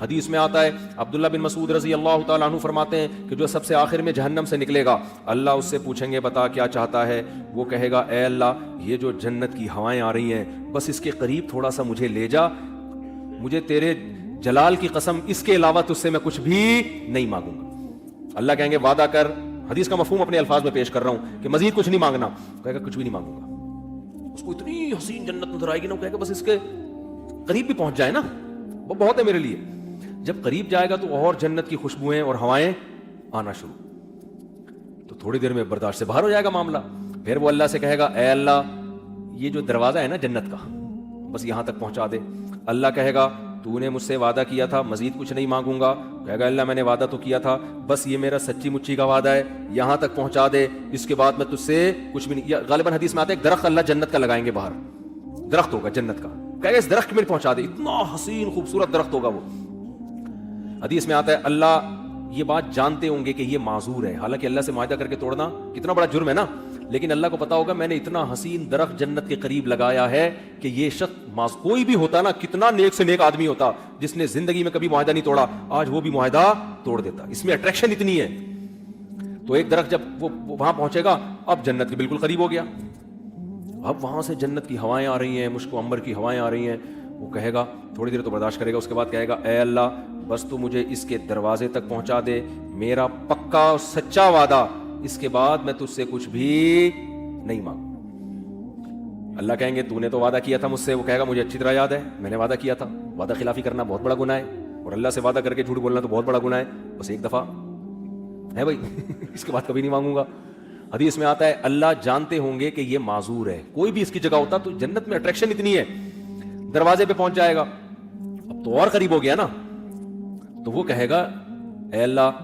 حدیث میں آتا ہے عبداللہ بن مسعود رضی اللہ تعالیٰ عنہ فرماتے ہیں کہ جو سب سے آخر میں جہنم سے نکلے گا اللہ اس سے پوچھیں گے بتا کیا چاہتا ہے؟ وہ کہے گا اے اللہ یہ جو جنت کی ہوائیں آ رہی ہیں بس اس کے قریب تھوڑا سا مجھے لے جا، مجھے تیرے جلال کی قسم اس کے علاوہ تجھ سے میں کچھ بھی نہیں مانگوں گا۔ اللہ کہیں گے وعدہ کر، حدیث کا مفہوم اپنے الفاظ میں پیش کر رہا ہوں کہ مزید کچھ نہیں مانگنا، کہے گا کچھ بھی نہیں مانگوں گا۔ اس کو اتنی حسین جنت نظر آئے گی نا، وہ کہے گا بس اس کے قریب بھی پہنچ جائے نا وہ بہت ہے میرے لیے۔ جب قریب جائے گا تو اور جنت کی خوشبوئیں اور ہوائیں آنا شروع، تو تھوڑی دیر میں برداشت سے باہر ہو جائے گا معاملہ۔ پھر وہ اللہ سے کہے گا اے اللہ یہ جو دروازہ ہے نا جنت کا بس یہاں تک پہنچا دے۔ اللہ کہے گا تو نے مجھ سے وعدہ کیا تھا مزید کچھ نہیں مانگوں گا، کہے گا اللہ میں نے وعدہ تو کیا تھا، بس یہ میرا سچی مچی کا وعدہ ہے، یہاں تک پہنچا دے، اس کے بعد میں تجھ سے کچھ بھی نہیں۔ غالباً حدیث میں آتا ہے ایک درخت اللہ جنت کا لگائیں گے باہر، درخت ہوگا جنت کا، کہے گا اس درخت میں پہنچا دے، اتنا حسین خوبصورت درخت ہوگا وہ۔ حدیث میں آتا ہے اللہ یہ بات جانتے ہوں گے کہ یہ معذور ہے، حالانکہ اللہ سے معاہدہ کر کے توڑنا کتنا بڑا جرم ہے نا، لیکن اللہ کو پتا ہوگا میں نے اتنا حسین درخت جنت کے قریب لگایا ہے کہ یہ شخص کوئی بھی ہوتا نا، کتنا نیک سے نیک آدمی ہوتا جس نے زندگی میں کبھی معاہدہ نہیں توڑا، آج وہ بھی معاہدہ توڑ دیتا، اس میں اٹریکشن اتنی ہے۔ تو ایک درخت جب وہ وہاں پہنچے گا اب جنت کے بالکل قریب ہو گیا، اب وہاں سے جنت کی ہوائیں آ رہی ہیں، مشک و عنبر کی ہوائیں آ رہی ہیں، وہ کہے گا تھوڑی دیر تو برداشت کرے گا، اس کے بعد کہے گا اے اللہ بس تو مجھے اس کے دروازے تک پہنچا دے، میرا پکا اور سچا وعدہ، اس کے بعد میں تجھ سے کچھ بھی نہیں مانگوں۔ اللہ کہیں گے تو نے تو وعدہ کیا تھا مجھ سے، وہ کہے گا مجھے اچھی طرح یاد ہے میں نے وعدہ کیا تھا، وعدہ خلافی کرنا بہت بڑا گناہ ہے، اور اللہ سے وعدہ کر کے جھوٹ بولنا تو بہت بڑا گناہ ہے، بس ایک دفعہ ہے بھائی اس کے بعد کبھی نہیں مانگوں گا۔ حدیث میں آتا ہے اللہ جانتے ہوں گے کہ یہ معذور ہے، کوئی بھی اس کی جگہ ہوتا تو جنت میں اٹریکشن اتنی ہے، دروازے پہ پہنچ جائے گا، اب تو اور قریب ہو گیا نا، تو وہ کہے گا اے اللہ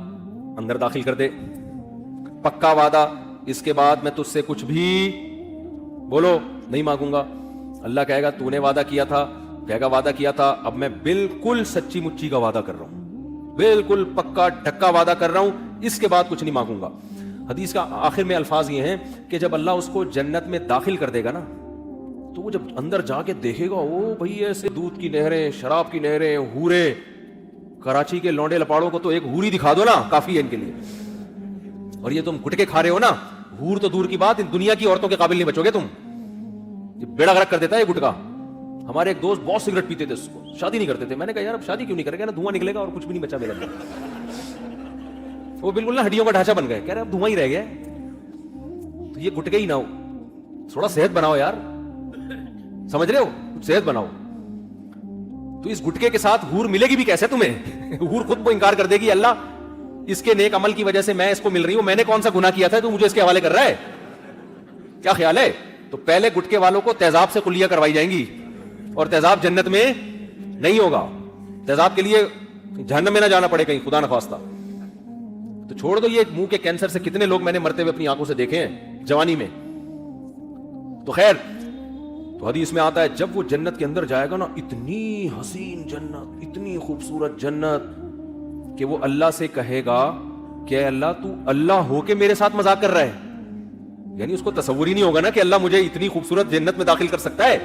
اندر داخل کر دے، پکا وعدہ، اس کے بعد میں تجھ سے کچھ بھی بولو نہیں مانگوں گا۔ اللہ کہے گا تو نے وعدہ کیا تھا، کہے گا وعدہ کیا تھا، اب میں بالکل سچی مچی کا وعدہ کر رہا ہوں، بالکل پکا ڈھکا وعدہ کر رہا ہوں، اس کے بعد کچھ نہیں مانگوں گا۔ حدیث کا آخر میں الفاظ یہ ہیں کہ جب اللہ اس کو جنت میں داخل کر دے گا نا، تو وہ جب اندر جا کے دیکھے گا او بھئی ایسے دودھ کی نہریں، شراب کی نہریں، ہورے، کراچی کے لونڈے لپاڑوں کو تو ایک ہوری دکھا دو نا کافی ہے ان کے لیے، اور یہ تم گٹکے کھا رہے ہو نا، ہور تو دور کی بات، دنیا کی عورتوں کے قابل نہیں بچو گے تم، یہ بیڑا غرق کر دیتا ہے یہ گٹکا۔ ہمارے ایک دوست بہت سگریٹ پیتے تھے، اس کو شادی نہیں کرتے تھے، میں نے کہا یار اب شادی کیوں نہیں کرے گا نا، دھواں نکلے گا اور کچھ بھی نہیں بچا میرے اندر، وہ بالکل نا ہڈیوں کا ڈھانچہ بن گئے، کہہ رہے اب دھواں ہی رہ گیا، تو یہ گٹکے ہی نہ ہو، تھوڑا صحت بناؤ یار، سمجھ رہے ہو، کچھ صحت بناؤ۔ تو اس گٹکے کے ساتھ ہور ملے گی بھی کیسے تمہیں، ہور خود کو انکار کر دے گی اللہ اس کے نیک عمل کی وجہ سے میں اس کو مل رہی ہوں، میں نے کون سا گناہ کیا تھا تو مجھے اس کے حوالے کر رہا ہے، کیا خیال ہے؟ تو پہلے گٹکے والوں کو تیزاب سے کلیاں کروائی جائیں گی، اور تیزاب جنت میں نہیں ہوگا، تیزاب کے لیے جہنم میں نہ جانا پڑے کہیں خدا نخواستہ۔ تو چھوڑ دو، یہ منہ کے کینسر سے کتنے لوگ میں نے مرتے ہوئے اپنی آنکھوں سے دیکھے ہیں جوانی میں۔ تو خیر، تو حدیث میں آتا ہے جب وہ جنت کے اندر جائے گا نا، اتنی حسین جنت، اتنی خوبصورت جنت کہ وہ اللہ سے کہے گا کہ اے اللہ تو اللہ ہو کے میرے ساتھ مذاق کر رہا ہے، یعنی اس کو تصور ہی نہیں ہوگا نا کہ اللہ مجھے اتنی خوبصورت جنت میں داخل کر سکتا ہے،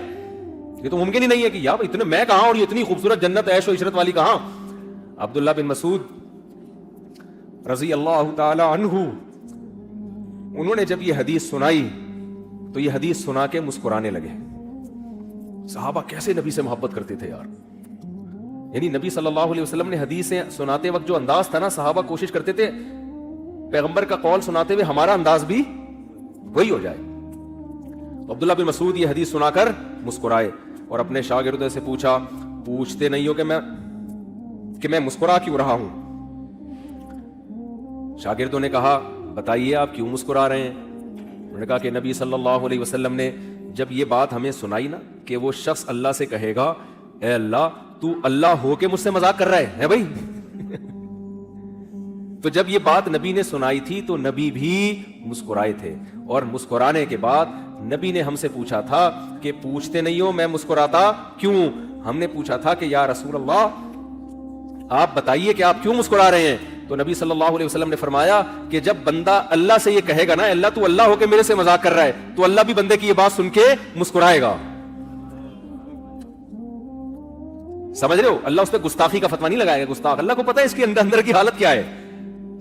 یہ تو ممکن ہی نہیں ہے کہ یار اتنے میں کہاں اور یہ اتنی خوبصورت جنت عیش و عشرت والی کہاں۔ عبداللہ بن مسعود رضی اللہ تعالی عنہ، انہوں نے جب یہ حدیث سنائی تو یہ حدیث سنا کے مسکرانے لگے۔ صحابہ کیسے نبی سے محبت کرتے تھے یار، یعنی نبی صلی اللہ علیہ وسلم نے حدیثیں سناتے وقت جو انداز تھا نا، صحابہ کوشش کرتے تھے پیغمبر کا قول سناتے ہوئے ہمارا انداز بھی وہی ہو جائے۔ تو عبداللہ بن مسعود یہ حدیث سنا کر مسکرائے اور اپنے شاگردوں سے پوچھا، پوچھتے نہیں ہو کہ میں مسکرا کیوں رہا ہوں؟ شاگردوں نے کہا بتائیے آپ کیوں مسکرا رہے ہیں؟ انہوں نے کہا کہ نبی صلی اللہ علیہ وسلم نے جب یہ بات ہمیں سنائی نا کہ وہ شخص اللہ سے کہے گا اے اللہ تو اللہ ہو کے مجھ سے مذاق کر رہا ہے بھائی تو جب یہ بات نبی نے سنائی تھی تو نبی بھی مسکرائے تھے، اور مسکرانے کے بعد نبی نے ہم سے پوچھا تھا کہ پوچھتے نہیں ہو میں مسکراتا کیوں؟ ہم نے پوچھا تھا کہ یا رسول اللہ آپ بتائیے کہ آپ کیوں مسکرا رہے ہیں؟ تو نبی صلی اللہ علیہ وسلم نے فرمایا کہ جب بندہ اللہ سے یہ کہے گا نا اللہ تو اللہ ہو کے میرے سے مذاق کر رہا ہے، تو اللہ بھی بندے کی یہ بات سن کے مسکرائے گا۔ سمجھ رہے ہو؟ اللہ اس پہ گستاخی کا فتوا نہیں لگائے گا. گستاخ اللہ کو پتا ہے اس کی اندر کی حالت کیا ہے,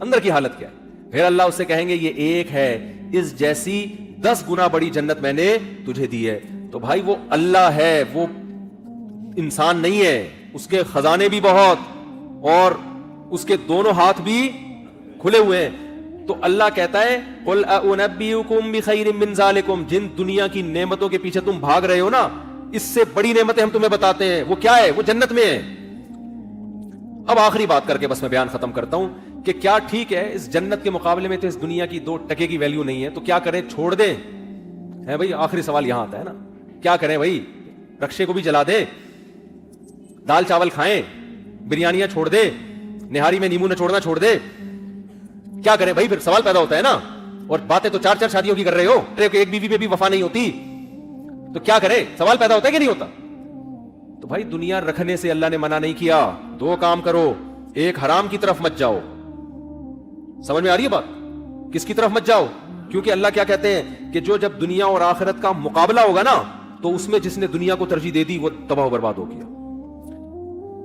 اندر کی حالت کیا ہے. پھر اللہ اس سے کہیں گے یہ ایک ہے, اس جیسی 10 گنا بڑی جنت میں نے تجھے دی ہے. تو بھائی وہ اللہ ہے, وہ انسان نہیں ہے, اس کے خزانے بھی بہت اور اس کے دونوں ہاتھ بھی کھلے ہوئے ہیں. تو اللہ کہتا ہے قل اُنَبِّئُكُم بِخَيْرٍ مِّن ذَلِكُم, جن دنیا کی نعمتوں کے پیچھے تم بھاگ رہے ہو نا, اس سے بڑی نعمتیں ہم تمہیں بتاتے ہیں. وہ کیا ہے؟ وہ جنت میں ہے. اب آخری بات کر کے بس میں بیان ختم کرتا ہوں کہ کیا ٹھیک ہے اس جنت کے مقابلے میں تو اس دنیا کی 2 ٹکے کی ویلیو نہیں ہے, تو کیا کریں؟ چھوڑ دیں؟ ہے بھائی, آخری سوال یہاں آتا ہے نا, کیا کریں بھائی؟ رکشے کو بھی جلا دیں, دال چاول کھائیں, بریانیاں چھوڑ دیں, نہاری میں نیمبو نچوڑنا چھوڑ دیں, کیا کریں بھائی؟ پھر سوال پیدا ہوتا ہے نا. اور باتیں تو 4 شادیوں کی کر رہے ہو, ایک بیوی پہ بھی وفا نہیں ہوتی, تو کیا کرے؟ سوال پیدا ہوتا ہے کہ نہیں ہوتا؟ تو بھائی دنیا رکھنے سے اللہ نے منع نہیں کیا, 2 کام کرو. ایک, حرام کی طرف مت جاؤ. سمجھ میں آ رہی ہے بات؟ کس کی طرف مت جاؤ؟ کیونکہ اللہ کیا کہتے ہیں کہ جو جب دنیا اور آخرت کا مقابلہ ہوگا نا, تو اس میں جس نے دنیا کو ترجیح دے دی وہ تباہ و برباد ہو گیا.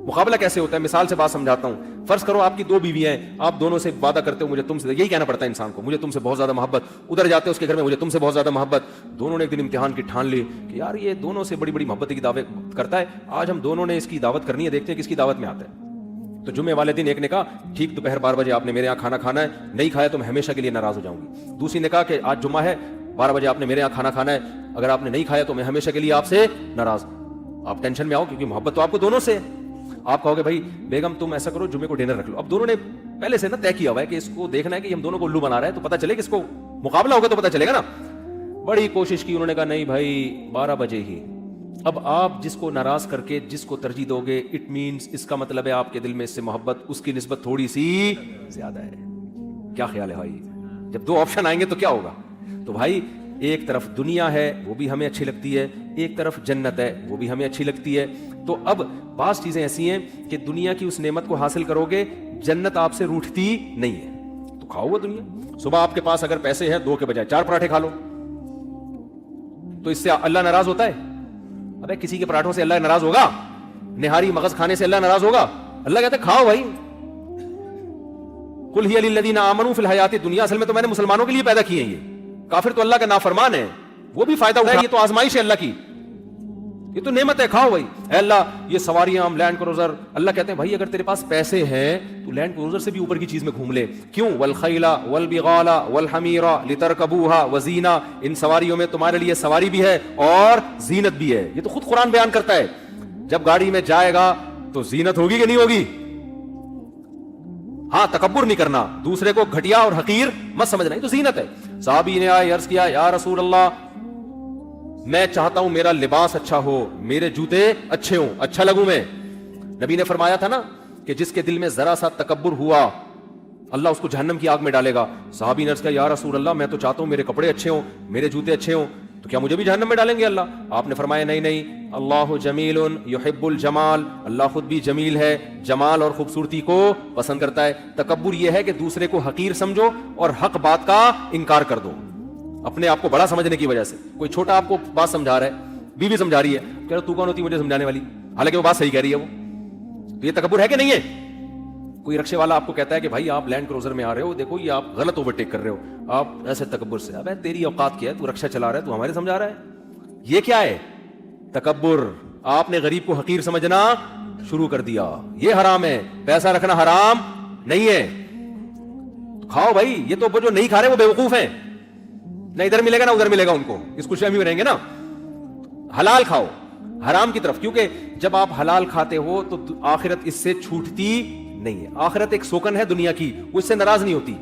مقابلہ کیسے ہوتا ہے؟ مثال سے بات سمجھاتا ہوں. فرض کرو آپ کی 2 بیویاں ہیں, آپ دونوں سے وعدہ کرتے ہو مجھے تم سے, یہی کہنا پڑتا ہے انسان کو, مجھے تم سے بہت زیادہ محبت. ادھر جاتے ہو اس کے گھر میں, مجھے تم سے بہت زیادہ محبت. دونوں نے ایک دن امتحان کی ٹھان لی کہ یار یہ دونوں سے بڑی بڑی محبت کی دعوت کرتا ہے, آج ہم دونوں نے اس کی دعوت کرنی ہے, دیکھتے ہیں کس کی دعوت میں آتا ہے. تو جمعے والے دن ایک نے کہا ٹھیک دوپہر 12 بجے آپ نے میرے یہاں کھانا کھانا ہے, نہیں کھایا تو میں ہمیشہ کے لیے ناراض ہو جاؤں گی. دوسری نے کہا کہ آج جمعہ ہے, 12 بجے آپ نے میرے یہاں کھانا کھانا ہے, اگر آپ نے نہیں کھایا تو میں ہمیشہ کے لیے آپ سے ناراض. آپ ٹینشن میں آؤ کیونکہ محبت تو آپ کو دونوں سے. آپ کہو گے بھائی بیگم تم ایسا کرو جمعے کو ڈنر رکھ لو. اب دونوں نے پہلے سے نا طے کیا ہوا ہے کہ اس کو دیکھنا ہے کہ ہم دونوں کو الو بنا رہا ہے, تو پتہ چلے کہ اس کو مقابلہ ہوگا تو پتہ چلے گا نا. بڑی کوشش کی, انہوں نے کہا نہیں بھائی 12 بجے ہی. اب آپ جس کو ناراض کر کے جس کو ترجیح دو گے, اٹ مینس اس کا مطلب ہے آپ کے دل میں اس سے محبت اس کی نسبت تھوڑی سی زیادہ ہے. کیا خیال ہے بھائی؟ جب 2 آپشن آئیں گے تو کیا ہوگا؟ تو بھائی ایک طرف دنیا ہے وہ بھی ہمیں اچھی لگتی ہے, ایک طرف جنت ہے وہ بھی ہمیں اچھی لگتی ہے. تو اب بعض چیزیں ایسی ہیں کہ دنیا کی اس نعمت کو حاصل کرو گے, جنت آپ سے روٹھتی نہیں ہے, تو کھاؤ وہ دنیا. صبح آپ کے پاس اگر پیسے ہیں 2 کے بجائے 4 پراٹھے کھا لو, تو اس سے اللہ ناراض ہوتا ہے؟ ابے کسی کے پراٹھوں سے اللہ ناراض ہوگا؟ نہاری مغز کھانے سے اللہ ناراض ہوگا؟ اللہ کہتے کھاؤ بھائی. قل ہی للذین آمنوا فی الحیات الدنیا, اصل میں تو میں نے مسلمانوں کے لیے پیدا کیے ہیں یہ. کافر تو اللہ کا نافرمان ہے, وہ بھی فائدہ اٹھائے, یہ تو آزمائش ہے اللہ کی, یہ تو نعمت ہے, کھاؤ بھائی. اے اللہ یہ سواریاں ہم لینڈ کروزر, اللہ کہتے ہیں بھائی اگر تیرے پاس پیسے ہیں تو لینڈ کروزر سے بھی اوپر کی چیز میں گھوم لے. کیوں؟ والخیل والبغال والحمیر لترکبوها وزینہ, ان سواریوں میں تمہارے لیے سواری بھی ہے اور زینت بھی ہے. یہ تو خود قرآن بیان کرتا ہے. جب گاڑی میں جائے گا تو زینت ہوگی کہ نہیں ہوگی؟ ہاں تکبر نہیں کرنا, دوسرے کو گھٹیا اور حقیر مت سمجھنا, یہ تو زینت ہے. صحابی نے آئے عرض کیا یا رسول اللہ میں چاہتا ہوں میرا لباس اچھا ہو, میرے جوتے اچھے ہوں, اچھا لگوں میں. نبی نے فرمایا تھا نا کہ جس کے دل میں ذرا سا تکبر ہوا اللہ اس کو جہنم کی آگ میں ڈالے گا. صحابی نے عرض کیا یا رسول اللہ میں تو چاہتا ہوں میرے کپڑے اچھے ہوں, میرے جوتے اچھے ہوں, تو کیا مجھے بھی جہنم میں ڈالیں گے اللہ؟ آپ نے فرمایا نہیں نہیں, اللہ جمیل یحب الجمال, اللہ خود بھی جمیل ہے, جمال اور خوبصورتی کو پسند کرتا ہے. تکبر یہ ہے کہ دوسرے کو حقیر سمجھو اور حق بات کا انکار کر دو, اپنے آپ کو بڑا سمجھنے کی وجہ سے. کوئی چھوٹا آپ کو بات سمجھا رہا ہے, بیوی سمجھا رہی ہے, کہہ رہا تو کون ہوتی مجھے سمجھانے والی, حالانکہ وہ بات صحیح کہہ رہی ہے وہ, تو یہ تکبر ہے کہ نہیں ہے؟ کوئی رکشے والا آپ کو کہتا ہے کہ بھائی آپ لینڈ کروزر میں آ رہے ہو, دیکھو یہ آپ غلط اوورٹیک کر رہے ہو, آپ ایسے تکبر سے, ابے تیری اوقات کیا ہے, تو رکشہ چلا رہا ہے, تو ہمارے سمجھا رہا ہے. یہ کیا ہے؟ تکبر. آپ نے غریب کو حقیر سمجھنا شروع کر دیا, یہ حرام ہے. پیسہ رکھنا حرام نہیں ہے, کھاؤ بھائی. یہ تو جو نہیں کھا رہے وہ بیوقوف ہیں, نہ ادھر ملے گا نہ ادھر ملے گا ان کو, اس خوشی میں رہیں گے نا. حلال کھاؤ حرام کی طرف, کیونکہ جب آپ حلال کھاتے ہو تو آخرت اس سے چھوٹتی نہیں ہے. آخرت ایک سوکن ہے دنیا کی, وہ اس سے ناراض نہیں ہوتی.